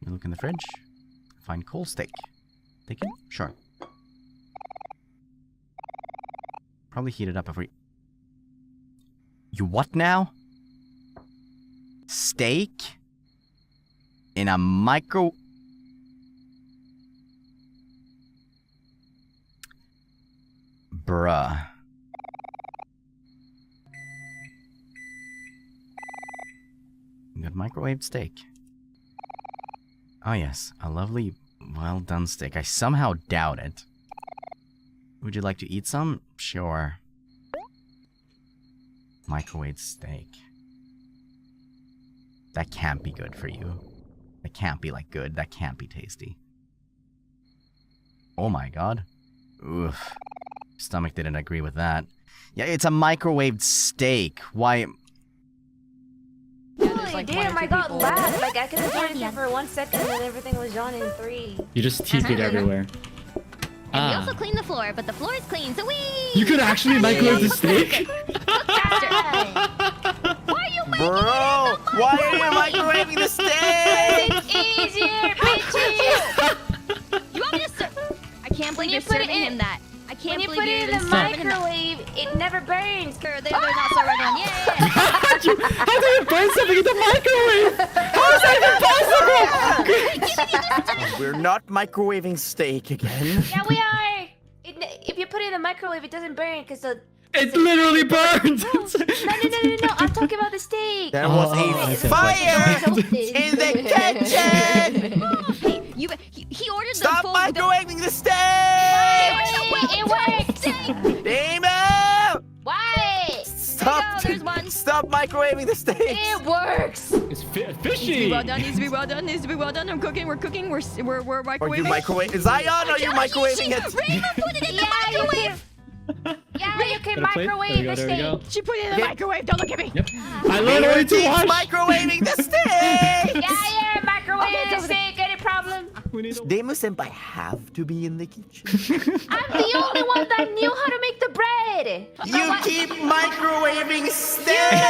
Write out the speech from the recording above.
We look in the fridge. Find cold steak. Taken? Sure. Probably heat it up every... You what now? Steak? In a micro... Bruh. Good microwaved steak. Oh yes, a lovely, well-done steak. I somehow doubt it. Would you like to eat some? Sure. Microwaved steak. That can't be good for you. That can't be, like, good. That can't be tasty. Oh my god. Oof. Stomach didn't agree with that. Yeah, it's a microwaved steak. Why... Holy damn, I got lag. Like, I could have joined it for 1 second and everything was on in 3. You just TP'd everywhere. And we also cleaned the floor, but the floor is clean, so we... You could actually microwave the steak? Why are you Bro, why are you microwaving the steak? It's easier, bitches! You want me to serve? I can't believe you're serving him that. I can't When you believe put it you're in the microwave, it never burns. They're not so right on. Yeah. How do you burn something in the microwave? How is that even possible? We're not microwaving steak again. Yeah, we are. If you put it in the microwave, it doesn't burn because the... It literally burns! No, I'm talking about the steak. There was a fire in the kitchen! Hey, he ordered Stop the full... microwaving the steak! It works. Reimu! Why? Stop! There's one. Stop microwaving the steak! It works. It's fishy! Needs to be well done, needs to be well done. I'm cooking, we're cooking, we're microwaving. Are you microwaving? Zaion, are you microwaving it? Reimu put it in the microwave! Yeah, you can Got a plate? microwave the There we go. steak. She put it in the microwave, don't look at me! Yep. I learned way too Keep much! microwaving the steak! Yeah, microwave the steak. Any problem? Reimu-senpai have to be in the kitchen. I'm the only one that knew how to make the bread. You keep microwaving steak!